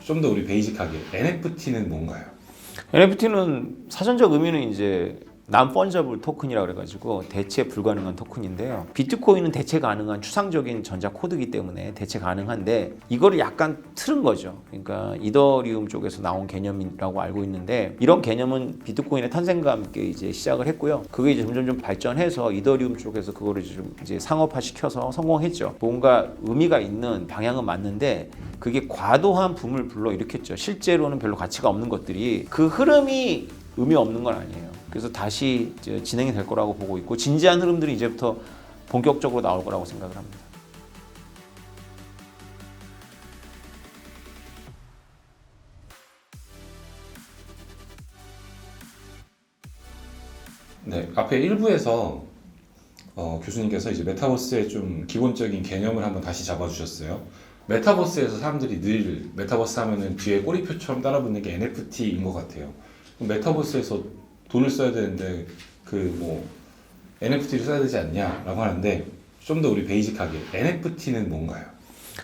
좀 더 우리 베이직하게 NFT는 뭔가요? NFT는 사전적 의미는 이제 non-fungible 토큰이라고 그래가지고 대체 불가능한 토큰인데요. 비트코인은 대체 가능한 추상적인 전자 코드이기 때문에 대체 가능한데 이거를 약간 틀은 거죠. 그러니까 이더리움 쪽에서 나온 개념이라고 알고 있는데 이런 개념은 비트코인의 탄생과 함께 이제 시작을 했고요. 그게 이제 점점 좀 발전해서 이더리움 쪽에서 그거를 좀 이제 상업화시켜서 성공했죠. 뭔가 의미가 있는 방향은 맞는데 그게 과도한 붐을 불러일으켰죠. 실제로는 별로 가치가 없는 것들이 그 흐름이 의미 없는 건 아니에요. 그래서 다시 이제 진행이 될 거라고 보고 있고 진지한 흐름들이 이제부터 본격적으로 나올 거라고 생각을 합니다. 네, 앞에 1부에서 교수님께서 이제 메타버스의 좀 기본적인 개념을 한번 다시 잡아주셨어요. 메타버스에서 사람들이 늘 메타버스 하면은 뒤에 꼬리표처럼 따라붙는 게 NFT인 것 같아요. 메타버스에서 돈을 써야 되는데 NFT를 써야 되지 않냐라고 하는데 좀 더 우리 베이직하게 NFT는 뭔가요?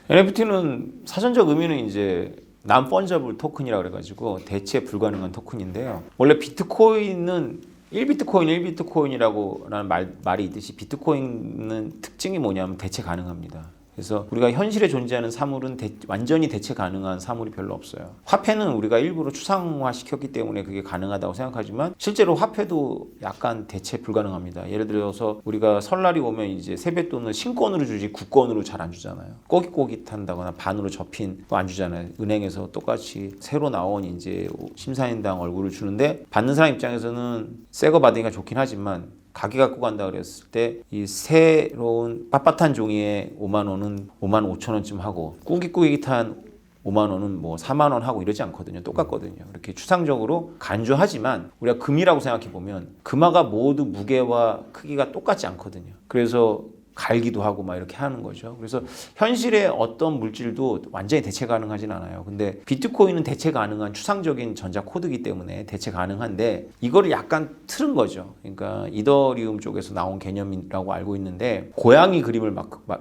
NFT는 사전적 의미는 이제 non-fungible 토큰이라고 그래가지고 대체 불가능한 토큰인데요. 원래 비트코인은 1비트코인 1비트코인이라고 라는 말이 있듯이 비트코인은 특징이 뭐냐면 대체 가능합니다. 그래서 우리가 현실에 존재하는 사물은 완전히 대체 가능한 사물이 별로 없어요. 화폐는 우리가 일부러 추상화시켰기 때문에 그게 가능하다고 생각하지만 실제로 화폐도 약간 대체 불가능합니다. 예를 들어서 우리가 설날이 오면 이제 세뱃돈을 신권으로 주지 국권으로 잘 안 주잖아요. 꼬깃꼬깃한다거나 반으로 접힌 거 안 주잖아요. 은행에서 똑같이 새로 나온 이제 심사인당 얼굴을 주는데 받는 사람 입장에서는 새 거 받으니까 좋긴 하지만 가게 갖고 간다 그랬을 때 이 새로운 빳빳한 종이에 5만 원은 5만 5천 원쯤 하고 꾸깃꾸깃한 5만 원은 뭐 4만 원 하고 이러지 않거든요. 똑같거든요. 이렇게 추상적으로 간주하지만 우리가 금이라고 생각해 보면 금화가 모두 무게와 크기가 똑같지 않거든요. 그래서 갈기도 하고 막 이렇게 하는 거죠. 그래서 현실의 어떤 물질도 완전히 대체 가능하진 않아요. 근데 비트코인은 대체 가능한 추상적인 전자 코드이기 때문에 대체 가능한데 이거를 약간 틀은 거죠. 그러니까 이더리움 쪽에서 나온 개념이라고 알고 있는데 고양이 그림을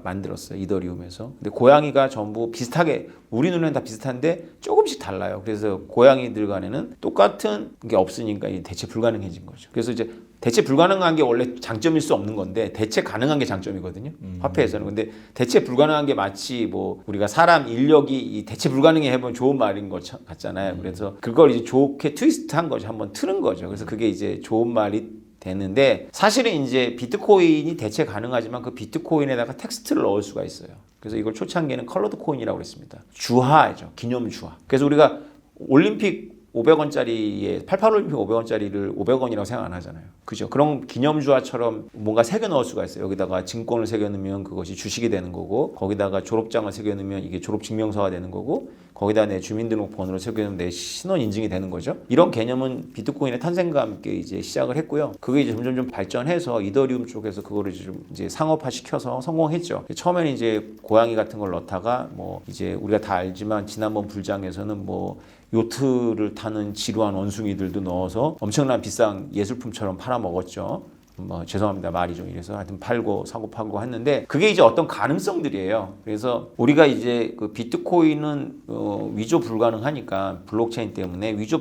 만들었어요. 이더리움에서. 근데 고양이가 전부 비슷하게 우리 눈에는 다 비슷한데 조금씩 달라요. 그래서 고양이들 간에는 똑같은 게 없으니까 대체 불가능해진 거죠. 그래서 이제 대체 불가능한 게 원래 장점일 수 없는 건데 대체 가능한 게 장점이거든요. 화폐에서는. 근데 대체 불가능한 게 마치 뭐 우리가 사람 인력이 이 대체 불가능해 해보면 좋은 말인 것 같잖아요. 그래서 그걸 이제 좋게 트위스트한 거죠. 한번 틀은 거죠. 그래서 그게 이제 좋은 말이 되는데 사실은 이제 비트코인이 대체 가능하지만 그 비트코인에다가 텍스트를 넣을 수가 있어요. 그래서 이걸 초창기에는 컬러드 코인이라고 그랬습니다. 주화죠. 기념 주화. 그래서 우리가 올림픽 500원짜리에 88올림픽 500원짜리를 500원이라고 생각 안 하잖아요. 그죠? 그런 기념주화처럼 뭔가 새겨 넣을 수가 있어요. 여기다가 증권을 새겨 넣으면 그것이 주식이 되는 거고 거기다가 졸업장을 새겨 넣으면 이게 졸업증명서가 되는 거고 거기다 내 주민등록번호를 새겨 넣으면 내 신원 인증이 되는 거죠. 이런 개념은 비트코인의 탄생과 함께 이제 시작을 했고요. 그게 이제 점점 좀 발전해서 이더리움 쪽에서 그거를 좀 이제 상업화시켜서 성공했죠. 처음에는 이제 고양이 같은 걸 넣다가 뭐 이제 우리가 다 알지만 지난번 불장에서는 뭐 요트를 타는 지루한 원숭이들도 넣어서 엄청난 비싼 예술품처럼 팔아먹었죠. 뭐 죄송합니다. 말이 좀 이래서 하여튼 팔고 사고 팔고 했는데 그게 이제 어떤 가능성들이에요. 그래서 우리가 이제 그 비트코인은 위조 불가능하니까 블록체인 때문에 위조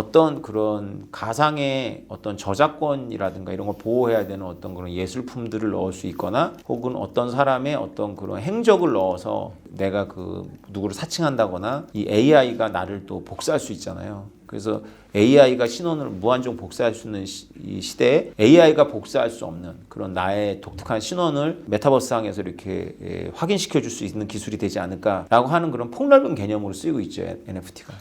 어떤 그런 가상의 어떤 저작권이라든가 이런 걸 보호해야 되는 어떤 그런 예술품들을 넣을 수 있거나 혹은 어떤 사람의 어떤 그런 행적을 넣어서 내가 그 누구를 사칭한다거나 이 AI가 나를 또 복사할 수 있잖아요. 그래서 AI가 신원을 무한정 복사할 수 있는 이 시대에 AI가 복사할 수 없는 그런 나의 독특한 신원을 메타버스상에서 이렇게 확인시켜 줄 수 있는 기술이 되지 않을까라고 하는 그런 폭넓은 개념으로 쓰이고 있죠, NFT가.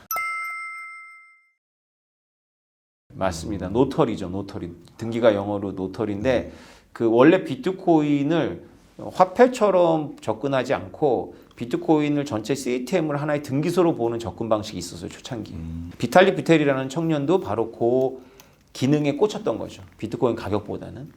맞습니다. 노털이죠, 노털이. 등기가 영어로 노털인데 그 원래 비트코인을 화폐처럼 접근하지 않고 비트코인을 전체 시스템을 하나의 등기소로 보는 접근 방식이 있었어요, 초창기. 비탈릭 부테리라는 청년도 바로 그 기능에 꽂혔던 거죠. 비트코인 가격보다는.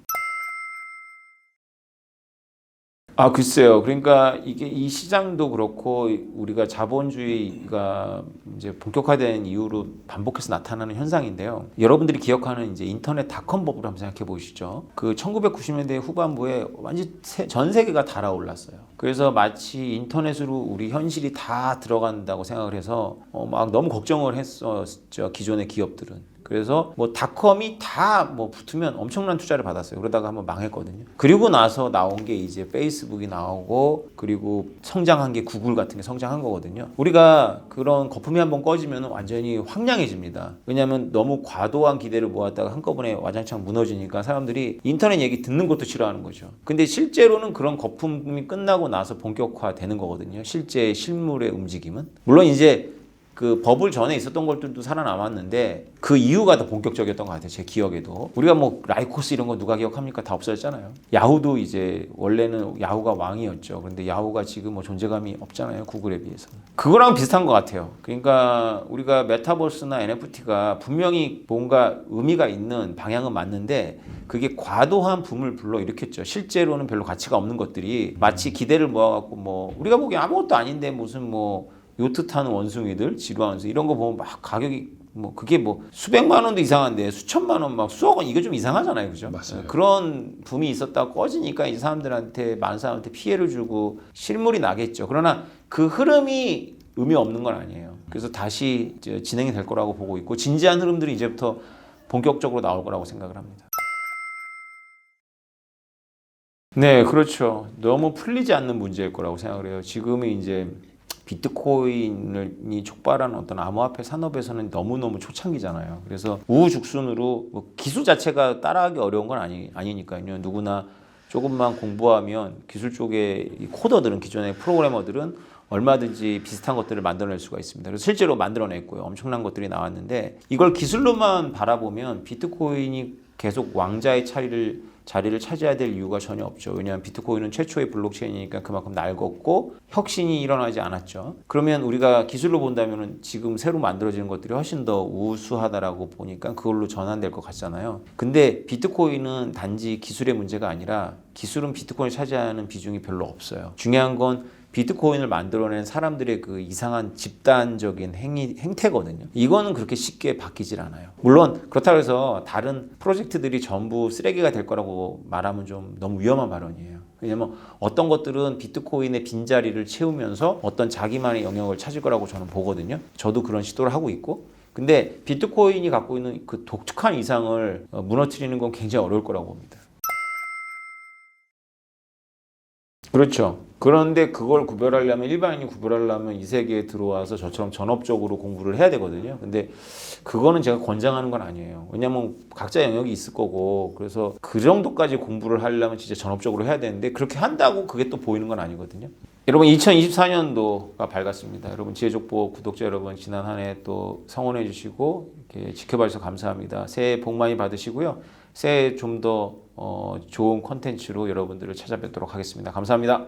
아, 글쎄요. 그러니까 이게 이 시장도 그렇고 우리가 자본주의가 이제 본격화된 이후로 반복해서 나타나는 현상인데요. 여러분들이 기억하는 이제 인터넷 닷컴 버블을 한번 생각해 보시죠. 그 1990년대 후반부에 완전 전 세계가 달아올랐어요. 그래서 마치 인터넷으로 우리 현실이 다 들어간다고 생각을 해서 막 너무 걱정을 했었죠. 기존의 기업들은. 그래서 뭐 닷컴이 다 뭐 붙으면 엄청난 투자를 받았어요. 그러다가 한번 망했거든요. 그리고 나서 나온 게 이제 페이스북이 나오고 그리고 성장한 게 구글 같은 게 성장한 거거든요. 우리가 그런 거품이 한번 꺼지면 완전히 황량해집니다. 왜냐하면 너무 과도한 기대를 모았다가 한꺼번에 와장창 무너지니까 사람들이 인터넷 얘기 듣는 것도 싫어하는 거죠. 근데 실제로는 그런 거품이 끝나고 나서 본격화되는 거거든요. 실제 실물의 움직임은. 물론 이제 그 버블 전에 있었던 것들도 살아남았는데 그 이후가 더 본격적이었던 것 같아요. 제 기억에도. 우리가 뭐 라이코스 이런 거 누가 기억합니까? 다 없어졌잖아요. 야후도 이제 원래는 야후가 왕이었죠. 그런데 야후가 지금 뭐 존재감이 없잖아요. 구글에 비해서. 그거랑 비슷한 것 같아요. 그러니까 우리가 메타버스나 NFT가 분명히 뭔가 의미가 있는 방향은 맞는데 그게 과도한 붐을 불러일으켰죠. 실제로는 별로 가치가 없는 것들이 마치 기대를 모아갖고 뭐 우리가 보기엔 아무것도 아닌데 무슨 뭐 요트 타는 원숭이들, 지루한 원숭이 이런 거 보면 막 가격이 뭐 그게 뭐 수백만 원도 이상한데 수천만 원 막 수억 원 이게 좀 이상하잖아요, 그죠? 맞아요. 그런 붐이 있었다가 꺼지니까 이 사람들한테 많은 사람한테 피해를 주고 실물이 나겠죠. 그러나 그 흐름이 의미 없는 건 아니에요. 그래서 다시 이제 진행이 될 거라고 보고 있고 진지한 흐름들이 이제부터 본격적으로 나올 거라고 생각을 합니다. 네, 그렇죠. 너무 풀리지 않는 문제일 거라고 생각을 해요. 지금이 이제 비트코인이 촉발하는 어떤 암호화폐 산업에서는 너무너무 초창기잖아요. 그래서 우후죽순으로 뭐 기술 자체가 따라하기 어려운 건 아니니까요. 누구나 조금만 공부하면 기술 쪽의 이 코더들은 기존의 프로그래머들은 얼마든지 비슷한 것들을 만들어낼 수가 있습니다. 그래서 실제로 만들어냈고요. 엄청난 것들이 나왔는데 이걸 기술로만 바라보면 비트코인이 계속 왕자의 자리를 차지해야 될 이유가 전혀 없죠. 왜냐하면 비트코인은 최초의 블록체인이니까 그만큼 낡았고 혁신이 일어나지 않았죠. 그러면 우리가 기술로 본다면 지금 새로 만들어지는 것들이 훨씬 더 우수하다라고 보니까 그걸로 전환될 것 같잖아요. 근데 비트코인은 단지 기술의 문제가 아니라 기술은 비트코인이 차지하는 비중이 별로 없어요. 중요한 건 비트코인을 만들어낸 사람들의 그 이상한 집단적인 행태거든요. 이거는 그렇게 쉽게 바뀌질 않아요. 물론 그렇다고 해서 다른 프로젝트들이 전부 쓰레기가 될 거라고 말하면 좀 너무 위험한 발언이에요. 왜냐면 어떤 것들은 비트코인의 빈자리를 채우면서 어떤 자기만의 영역을 찾을 거라고 저는 보거든요. 저도 그런 시도를 하고 있고. 근데 비트코인이 갖고 있는 그 독특한 이상을 무너뜨리는 건 굉장히 어려울 거라고 봅니다. 그렇죠. 그런데 그걸 구별하려면 일반인이 구별하려면 이 세계에 들어와서 저처럼 전업적으로 공부를 해야 되거든요. 근데 그거는 제가 권장하는 건 아니에요. 왜냐면 각자 영역이 있을 거고 그래서 그 정도까지 공부를 하려면 진짜 전업적으로 해야 되는데 그렇게 한다고 그게 또 보이는 건 아니거든요. 여러분 2024년도가 밝았습니다. 여러분 지혜족보 구독자 여러분 지난 한 해 또 성원해 주시고 이렇게 지켜봐 주셔서 감사합니다. 새해 복 많이 받으시고요. 새해 좀 더 좋은 콘텐츠로 여러분들을 찾아뵙도록 하겠습니다. 감사합니다.